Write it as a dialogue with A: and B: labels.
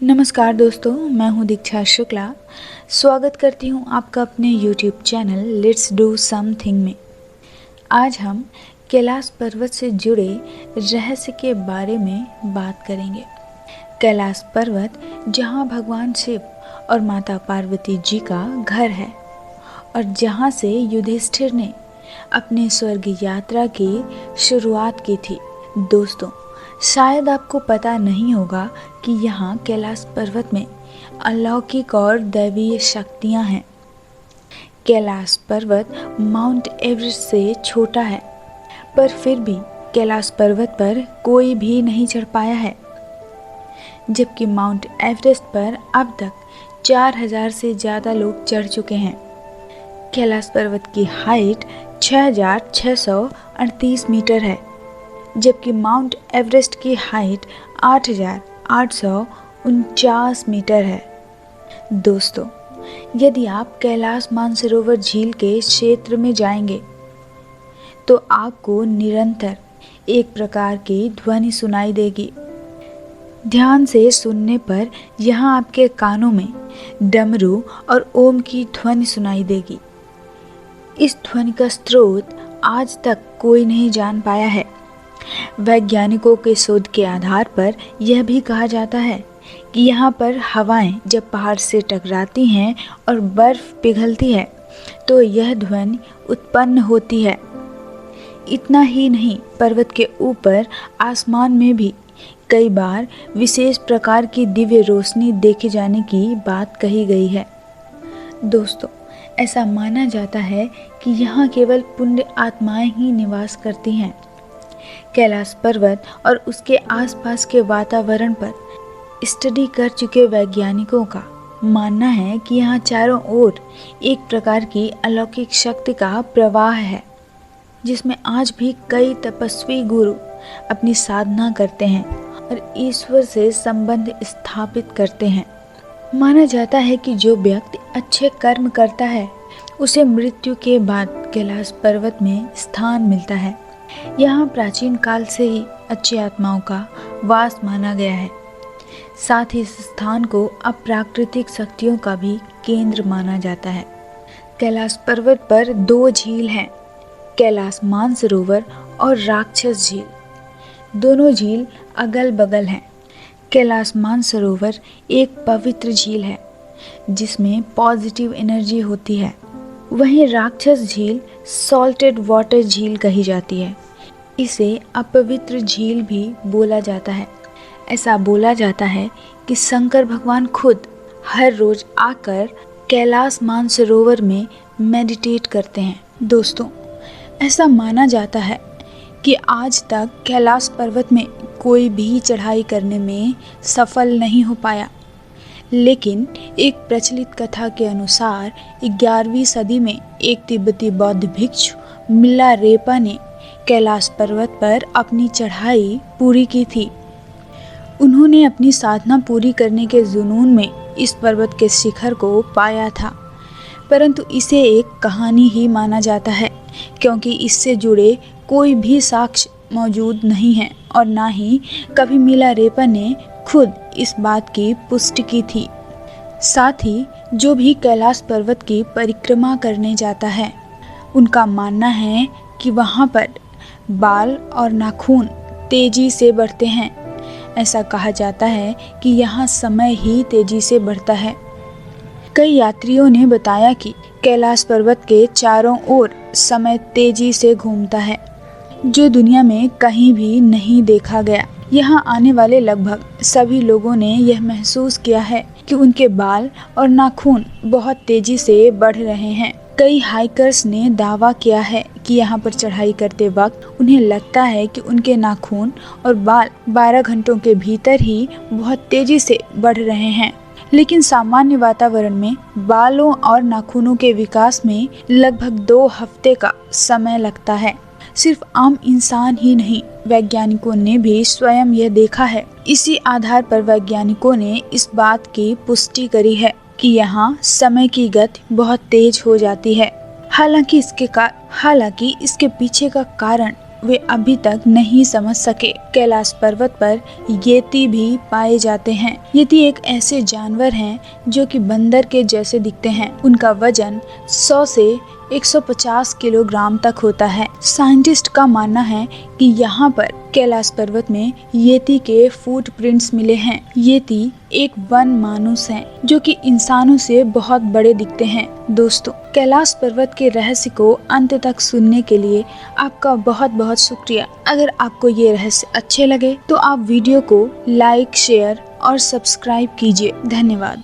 A: नमस्कार दोस्तों, मैं हूं दीक्षा शुक्ला। स्वागत करती हूं आपका अपने YouTube channel let's do something में। आज हम कैलाश पर्वत से जुड़े रहस्य के बारे में बात करेंगे। कैलाश पर्वत जहां भगवान शिव और माता पार्वती जी का घर है और जहां से युधिष्ठिर ने अपने स्वर्ग यात्रा की शुरुआत की थी। दोस्तों, शायद आपको पता नहीं होगा कि यहाँ कैलाश पर्वत में अलौकिक और दैवीय शक्तियाँ हैं। कैलाश पर्वत माउंट एवरेस्ट से छोटा है, पर फिर भी कैलाश पर्वत पर कोई भी नहीं चढ़ पाया है, जबकि माउंट एवरेस्ट पर अब तक 4000 से ज़्यादा लोग चढ़ चुके हैं। कैलाश पर्वत की हाइट 6638 मीटर है, जबकि माउंट एवरेस्ट की हाइट 8849 मीटर है। दोस्तों, यदि आप कैलाश मानसरोवर झील के क्षेत्र में जाएंगे तो आपको निरंतर एक प्रकार की ध्वनि सुनाई देगी। ध्यान से सुनने पर यहाँ आपके कानों में डमरू और ओम की ध्वनि सुनाई देगी। इस ध्वनि का स्रोत आज तक कोई नहीं जान पाया है। वैज्ञानिकों के शोध के आधार पर यह भी कहा जाता है कि यहाँ पर हवाएं जब पहाड़ से टकराती हैं और बर्फ पिघलती है तो यह ध्वनि उत्पन्न होती है। इतना ही नहीं, पर्वत के ऊपर आसमान में भी कई बार विशेष प्रकार की दिव्य रोशनी देखे जाने की बात कही गई है। दोस्तों, ऐसा माना जाता है कि यहाँ केवल पुण्य आत्माएं ही निवास करती हैं। कैलाश पर्वत और उसके आसपास के वातावरण पर स्टडी कर चुके वैज्ञानिकों का मानना है कि यहाँ चारों ओर एक प्रकार की अलौकिक शक्ति का प्रवाह है, जिसमें आज भी कई तपस्वी गुरु अपनी साधना करते हैं और ईश्वर से संबंध स्थापित करते हैं। माना जाता है कि जो व्यक्ति अच्छे कर्म करता है उसे मृत्यु के बाद कैलाश पर्वत में स्थान मिलता है। यहाँ प्राचीन काल से ही अच्छी आत्माओं का वास माना गया है। साथ ही इस स्थान को अप्राकृतिक शक्तियों का भी केंद्र माना जाता है। कैलाश पर्वत पर 2 झील हैं, कैलाश मानसरोवर और राक्षस झील। दोनों झील अगल बगल हैं। कैलाश मानसरोवर एक पवित्र झील है जिसमें पॉजिटिव एनर्जी होती है। वहीं राक्षस झील सॉल्टेड वाटर झील कही जाती है। इसे अपवित्र झील भी बोला जाता है। ऐसा बोला जाता है कि शंकर भगवान खुद हर रोज आकर कैलाश मानसरोवर में मेडिटेट करते हैं। दोस्तों, ऐसा माना जाता है कि आज तक कैलाश पर्वत में कोई भी चढ़ाई करने में सफल नहीं हो पाया, लेकिन एक प्रचलित कथा के अनुसार 11वीं सदी में एक तिब्बती बौद्ध भिक्षु मिलारेपा ने कैलाश पर्वत पर अपनी चढ़ाई पूरी की थी। उन्होंने अपनी साधना पूरी करने के जुनून में इस पर्वत के शिखर को पाया था, परंतु इसे एक कहानी ही माना जाता है, क्योंकि इससे जुड़े कोई भी साक्ष्य मौजूद नहीं है और ना ही कभी मिलारेपा ने खुद इस बात की पुष्टि की थी। साथ ही जो भी कैलाश पर्वत की परिक्रमा करने जाता है, उनका मानना है कि वहाँ पर बाल और नाखून तेजी से बढ़ते हैं। ऐसा कहा जाता है कि यहाँ समय ही तेजी से बढ़ता है। कई यात्रियों ने बताया कि कैलाश पर्वत के चारों ओर समय तेजी से घूमता है, जो दुनिया में कहीं भी नहीं देखा गया। यहाँ आने वाले लगभग सभी लोगों ने यह महसूस किया है कि उनके बाल और नाखून बहुत तेजी से बढ़ रहे हैं। कई हाइकर्स ने दावा किया है कि यहाँ पर चढ़ाई करते वक्त उन्हें लगता है कि उनके नाखून और बाल 12 घंटों के भीतर ही बहुत तेजी से बढ़ रहे हैं। लेकिन सामान्य वातावरण में बालों और नाखूनों के विकास में लगभग 2 हफ्ते का समय लगता है। सिर्फ आम इंसान ही नहीं, वैज्ञानिकों ने भी स्वयं यह देखा है। इसी आधार पर वैज्ञानिकों ने इस बात की पुष्टि करी है कि यहाँ समय की गति बहुत तेज हो जाती है। हालांकि इसके पीछे का कारण वे अभी तक नहीं समझ सके। कैलाश पर्वत पर येती भी पाए जाते हैं। येती एक ऐसे जानवर हैं जो कि बंदर के जैसे दिखते हैं। उनका वजन 100 से 150 किलोग्राम तक होता है। साइंटिस्ट का मानना है कि यहाँ पर कैलाश पर्वत में येती के फुटप्रिंट्स मिले हैं। येती एक वन मानुस हैं जो कि इंसानों से बहुत बड़े दिखते हैं। दोस्तों, कैलाश पर्वत के रहस्य को अंत तक सुनने के लिए आपका बहुत बहुत शुक्रिया। अगर आपको ये रहस्य अच्छे लगे तो आप वीडियो को लाइक, शेयर और सब्सक्राइब कीजिए। धन्यवाद।